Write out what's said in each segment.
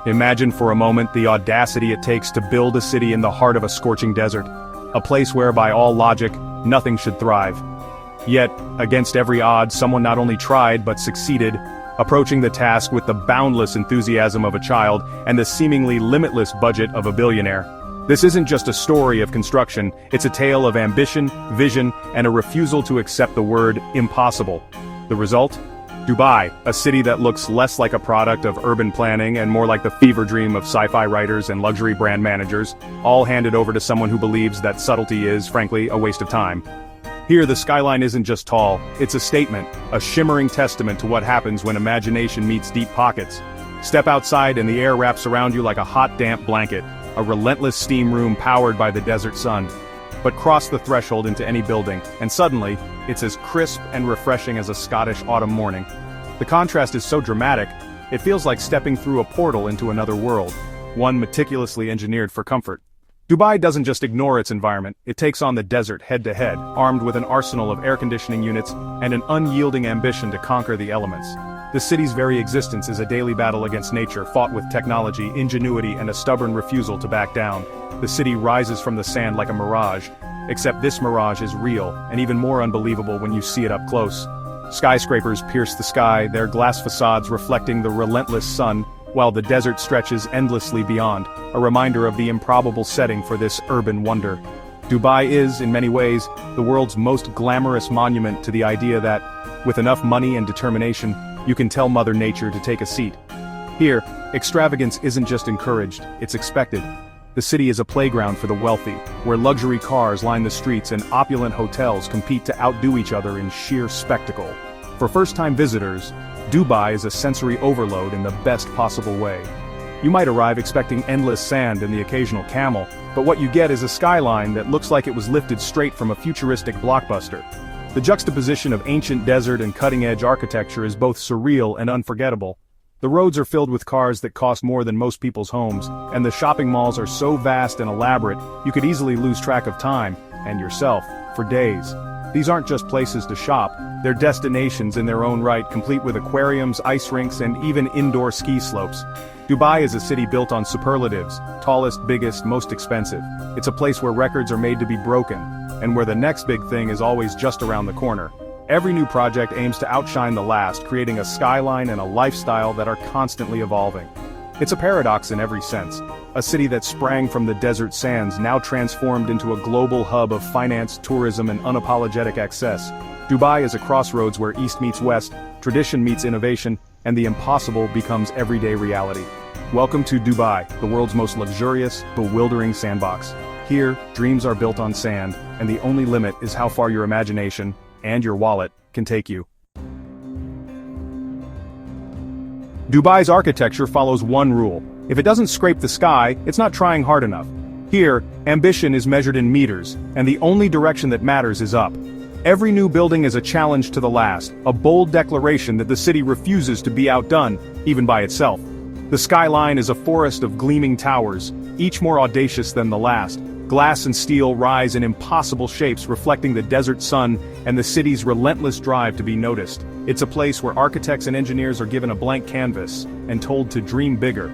Imagine for a moment the audacity it takes to build a city in the heart of a scorching desert, a place where, by all logic, nothing should thrive. Yet, against every odds, someone not only tried but succeeded, approaching the task with the boundless enthusiasm of a child and the seemingly limitless budget of a billionaire. This isn't just a story of construction, it's a tale of ambition, vision, and a refusal to accept the word impossible. The result? Dubai, a city that looks less like a product of urban planning and more like the fever dream of sci-fi writers and luxury brand managers, all handed over to someone who believes that subtlety is, frankly, a waste of time. Here, the skyline isn't just tall, it's a statement, a shimmering testament to what happens when imagination meets deep pockets. Step outside and the air wraps around you like a hot, damp blanket, a relentless steam room powered by the desert sun. But cross the threshold into any building, and suddenly, it's as crisp and refreshing as a Scottish autumn morning. The contrast is so dramatic, it feels like stepping through a portal into another world, one meticulously engineered for comfort. Dubai doesn't just ignore its environment, it takes on the desert head-to-head, armed with an arsenal of air conditioning units and an unyielding ambition to conquer the elements. The city's very existence is a daily battle against nature, fought with technology, ingenuity, and a stubborn refusal to back down. The city rises from the sand like a mirage, except this mirage is real, and even more unbelievable when you see it up close. Skyscrapers pierce the sky, their glass facades reflecting the relentless sun, while the desert stretches endlessly beyond, a reminder of the improbable setting for this urban wonder. Dubai is, in many ways, the world's most glamorous monument to the idea that, with enough money and determination, you can tell Mother Nature to take a seat. Here, extravagance isn't just encouraged, it's expected. The city is a playground for the wealthy, where luxury cars line the streets and opulent hotels compete to outdo each other in sheer spectacle. For first-time visitors, Dubai is a sensory overload in the best possible way. You might arrive expecting endless sand and the occasional camel, but what you get is a skyline that looks like it was lifted straight from a futuristic blockbuster. The juxtaposition of ancient desert and cutting-edge architecture is both surreal and unforgettable. The roads are filled with cars that cost more than most people's homes, and the shopping malls are so vast and elaborate, you could easily lose track of time, and yourself, for days. These aren't just places to shop, they're destinations in their own right, complete with aquariums, ice rinks, and even indoor ski slopes. Dubai is a city built on superlatives, tallest, biggest, most expensive. It's a place where records are made to be broken, and where the next big thing is always just around the corner. Every new project aims to outshine the last, creating a skyline and a lifestyle that are constantly evolving. It's a paradox in every sense. A city that sprang from the desert sands now transformed into a global hub of finance, tourism, and unapologetic excess. Dubai is a crossroads where East meets West, tradition meets innovation, and the impossible becomes everyday reality. Welcome to Dubai, the world's most luxurious, bewildering sandbox. Here, dreams are built on sand, and the only limit is how far your imagination, and your wallet, can take you. Dubai's architecture follows one rule. If it doesn't scrape the sky, it's not trying hard enough. Here, ambition is measured in meters, and the only direction that matters is up. Every new building is a challenge to the last, a bold declaration that the city refuses to be outdone, even by itself. The skyline is a forest of gleaming towers, each more audacious than the last. Glass and steel rise in impossible shapes, reflecting the desert sun and the city's relentless drive to be noticed. It's a place where architects and engineers are given a blank canvas and told to dream bigger.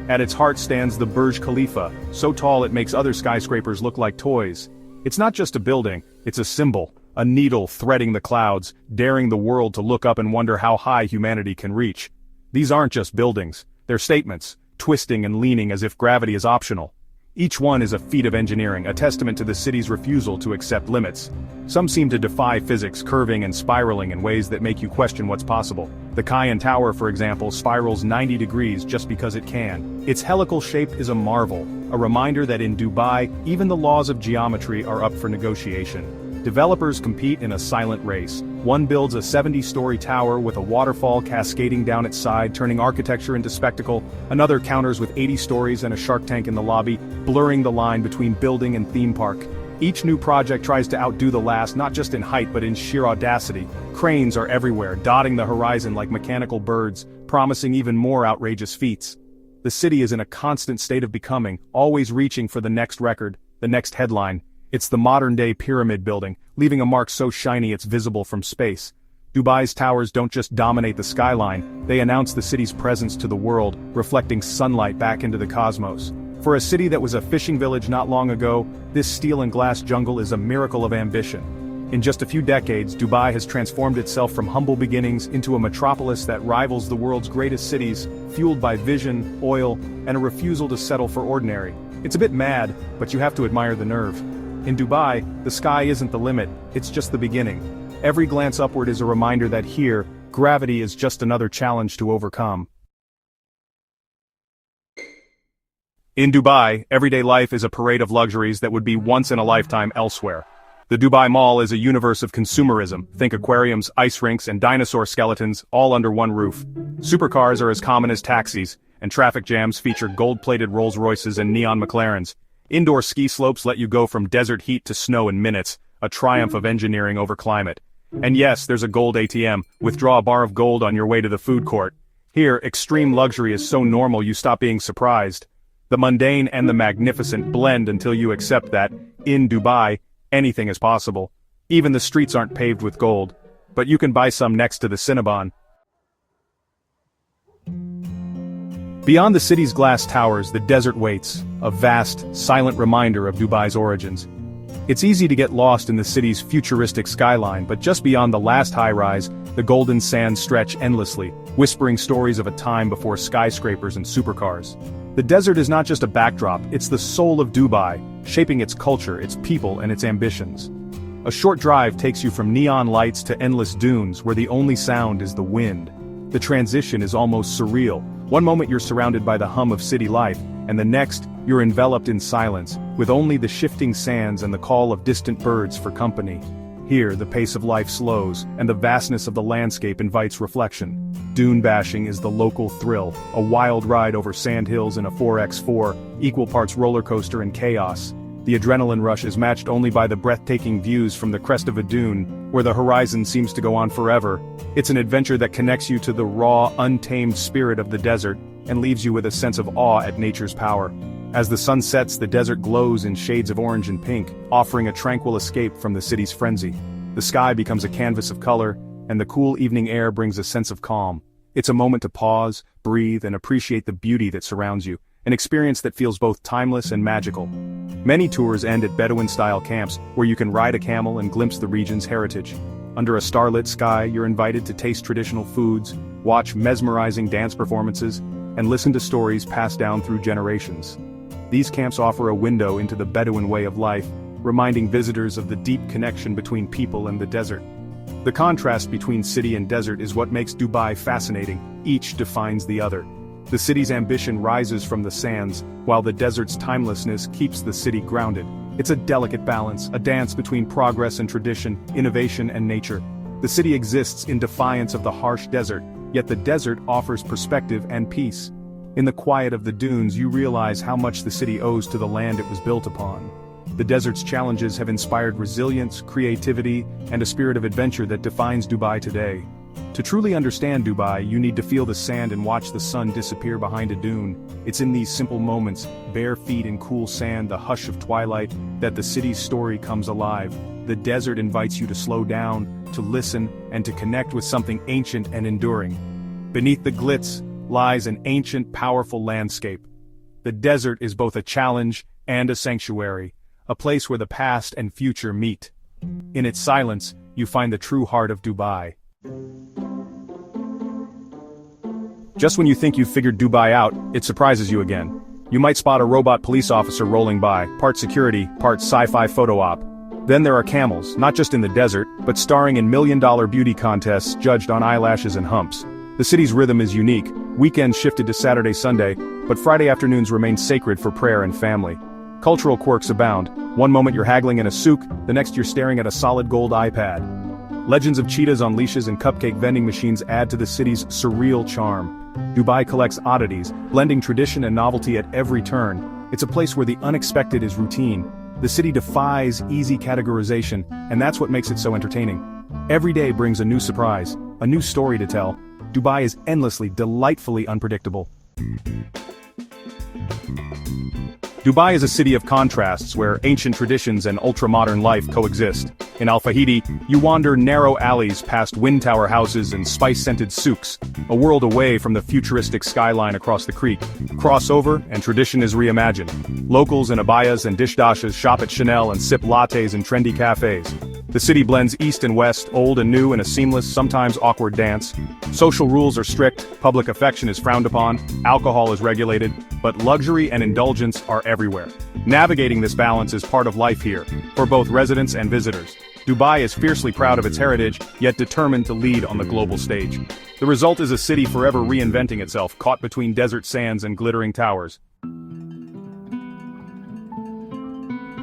At its heart stands the Burj Khalifa, so tall it makes other skyscrapers look like toys. It's not just a building, it's a symbol, a needle threading the clouds, daring the world to look up and wonder how high humanity can reach. These aren't just buildings, they're statements, twisting and leaning as if gravity is optional. Each one is a feat of engineering, a testament to the city's refusal to accept limits. Some seem to defy physics, curving and spiraling in ways that make you question what's possible. The Cayenne Tower, for example, spirals 90 degrees just because it can. Its helical shape is a marvel, a reminder that in Dubai, even the laws of geometry are up for negotiation. Developers compete in a silent race. One builds a 70-story tower with a waterfall cascading down its side, turning architecture into spectacle. Another counters with 80 stories and a shark tank in the lobby, blurring the line between building and theme park. Each new project tries to outdo the last, not just in height but in sheer audacity. Cranes are everywhere, dotting the horizon like mechanical birds, promising even more outrageous feats. The city is in a constant state of becoming, always reaching for the next record, the next headline. It's the modern-day pyramid building, leaving a mark so shiny it's visible from space. Dubai's towers don't just dominate the skyline, they announce the city's presence to the world, reflecting sunlight back into the cosmos. For a city that was a fishing village not long ago, this steel and glass jungle is a miracle of ambition. In just a few decades, Dubai has transformed itself from humble beginnings into a metropolis that rivals the world's greatest cities, fueled by vision, oil, and a refusal to settle for ordinary. It's a bit mad, but you have to admire the nerve. In Dubai, the sky isn't the limit, it's just the beginning. Every glance upward is a reminder that here, gravity is just another challenge to overcome. In Dubai, everyday life is a parade of luxuries that would be once in a lifetime elsewhere. The Dubai Mall is a universe of consumerism, think aquariums, ice rinks, and dinosaur skeletons, all under one roof. Supercars are as common as taxis, and traffic jams feature gold-plated Rolls-Royces and neon McLarens. Indoor ski slopes let you go from desert heat to snow in minutes, a triumph of engineering over climate. And yes, there's a gold ATM, withdraw a bar of gold on your way to the food court. Here, extreme luxury is so normal you stop being surprised. The mundane and the magnificent blend until you accept that, in Dubai, anything is possible. Even the streets aren't paved with gold. But you can buy some next to the Cinnabon. Beyond the city's glass towers, the desert waits, a vast, silent reminder of Dubai's origins. It's easy to get lost in the city's futuristic skyline, but just beyond the last high-rise, the golden sands stretch endlessly, whispering stories of a time before skyscrapers and supercars. The desert is not just a backdrop, it's the soul of Dubai, shaping its culture, its people, and its ambitions. A short drive takes you from neon lights to endless dunes where the only sound is the wind. The transition is almost surreal. One moment you're surrounded by the hum of city life, and the next, you're enveloped in silence, with only the shifting sands and the call of distant birds for company. Here, the pace of life slows, and the vastness of the landscape invites reflection. Dune bashing is the local thrill, a wild ride over sand hills in a 4x4, equal parts roller coaster and chaos. The adrenaline rush is matched only by the breathtaking views from the crest of a dune, where the horizon seems to go on forever. It's an adventure that connects you to the raw, untamed spirit of the desert, and leaves you with a sense of awe at nature's power. As the sun sets, the desert glows in shades of orange and pink, offering a tranquil escape from the city's frenzy. The sky becomes a canvas of color, and the cool evening air brings a sense of calm. It's a moment to pause, breathe, and appreciate the beauty that surrounds you, an experience that feels both timeless and magical. Many tours end at Bedouin-style camps, where you can ride a camel and glimpse the region's heritage. Under a starlit sky, you're invited to taste traditional foods, watch mesmerizing dance performances, and listen to stories passed down through generations. These camps offer a window into the Bedouin way of life, reminding visitors of the deep connection between people and the desert. The contrast between city and desert is what makes Dubai fascinating, each defines the other. The city's ambition rises from the sands, while the desert's timelessness keeps the city grounded. It's a delicate balance, a dance between progress and tradition, innovation and nature. The city exists in defiance of the harsh desert, yet the desert offers perspective and peace. In the quiet of the dunes, you realize how much the city owes to the land it was built upon. The desert's challenges have inspired resilience, creativity, and a spirit of adventure that defines Dubai today. To truly understand Dubai, you need to feel the sand and watch the sun disappear behind a dune. It's in these simple moments, bare feet in cool sand, the hush of twilight, that the city's story comes alive. The desert invites you to slow down, to listen, and to connect with something ancient and enduring. Beneath the glitz lies an ancient, powerful landscape. The desert is both a challenge and a sanctuary, a place where the past and future meet. In its silence, you find the true heart of Dubai. Just when you think you've figured Dubai out, it surprises you again. You might spot a robot police officer rolling by, part security, part sci-fi photo op. Then there are camels, not just in the desert, but starring in million-dollar beauty contests judged on eyelashes and humps. The city's rhythm is unique. Weekends shifted to Saturday, Sunday, but Friday afternoons remain sacred for prayer and family. Cultural quirks abound. One moment you're haggling in a souk, the next you're staring at a solid gold iPad. Legends of cheetahs on leashes and cupcake vending machines add to the city's surreal charm. Dubai collects oddities, blending tradition and novelty at every turn. It's a place where the unexpected is routine. The city defies easy categorization, and that's what makes it so entertaining. Every day brings a new surprise, a new story to tell. Dubai is endlessly, delightfully unpredictable. Dubai is a city of contrasts where ancient traditions and ultra-modern life coexist. In Al Fahidi, you wander narrow alleys past wind tower houses and spice-scented souks, a world away from the futuristic skyline across the creek. Cross over, and tradition is reimagined. Locals in abayas and dishdashas shop at Chanel and sip lattes in trendy cafes. The city blends east and west, old and new in a seamless, sometimes awkward dance. Social rules are strict, public affection is frowned upon, alcohol is regulated, but luxury and indulgence are everywhere. Navigating this balance is part of life here, for both residents and visitors. Dubai is fiercely proud of its heritage, yet determined to lead on the global stage. The result is a city forever reinventing itself, caught between desert sands and glittering towers.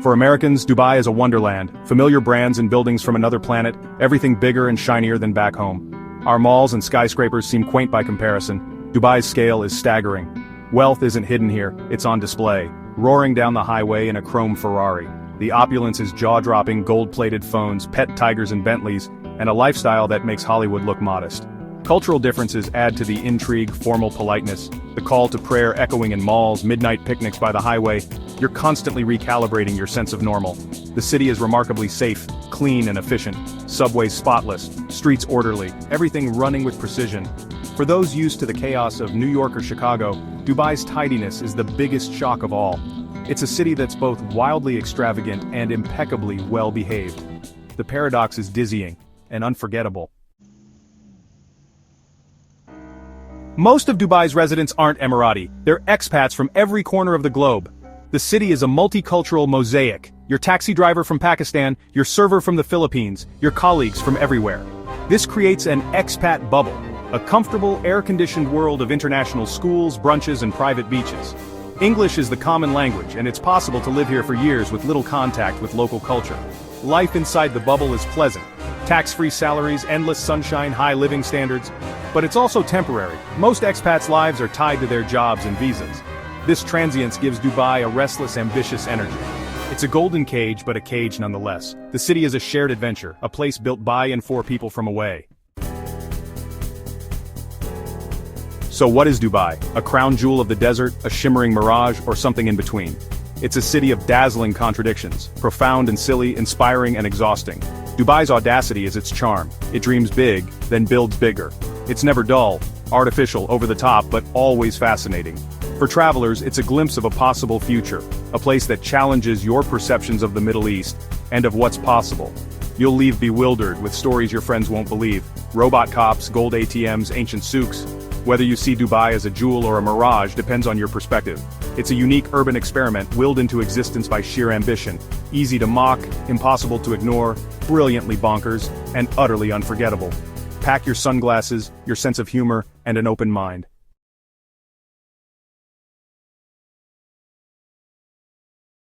For Americans, Dubai is a wonderland, familiar brands and buildings from another planet, everything bigger and shinier than back home. Our malls and skyscrapers seem quaint by comparison. Dubai's scale is staggering. Wealth isn't hidden here, it's on display, roaring down the highway in a chrome Ferrari. The opulence is jaw-dropping, gold-plated phones, pet tigers and Bentleys, and a lifestyle that makes Hollywood look modest. Cultural differences add to the intrigue, formal politeness, the call to prayer echoing in malls, midnight picnics by the highway. You're constantly recalibrating your sense of normal. The city is remarkably safe, clean and efficient, subways spotless, streets orderly, everything running with precision. For those used to the chaos of New York or Chicago, Dubai's tidiness is the biggest shock of all. It's a city that's both wildly extravagant and impeccably well-behaved. The paradox is dizzying and unforgettable. Most of Dubai's residents aren't Emirati, they're expats from every corner of the globe. The city is a multicultural mosaic. Your taxi driver from Pakistan, your server from the Philippines, your colleagues from everywhere. This creates an expat bubble, a comfortable, air-conditioned world of international schools, brunches, and private beaches. English is the common language, and it's possible to live here for years with little contact with local culture. Life inside the bubble is pleasant. Tax-free salaries, endless sunshine, high living standards. But it's also temporary. Most expats' lives are tied to their jobs and visas. This transience gives Dubai a restless, ambitious energy. It's a golden cage, but a cage nonetheless. The city is a shared adventure, a place built by and for people from away. So what is Dubai? A crown jewel of the desert, a shimmering mirage, or something in between? It's a city of dazzling contradictions, profound and silly, inspiring and exhausting. Dubai's audacity is its charm. It dreams big, then builds bigger. It's never dull, artificial, over the top, but always fascinating. For travelers, it's a glimpse of a possible future, a place that challenges your perceptions of the Middle East and of what's possible. You'll leave bewildered with stories your friends won't believe. Robot cops, gold ATMs, ancient souks. Whether you see Dubai as a jewel or a mirage depends on your perspective. It's a unique urban experiment willed into existence by sheer ambition. Easy to mock, impossible to ignore, brilliantly bonkers, and utterly unforgettable. Pack your sunglasses, your sense of humor, and an open mind.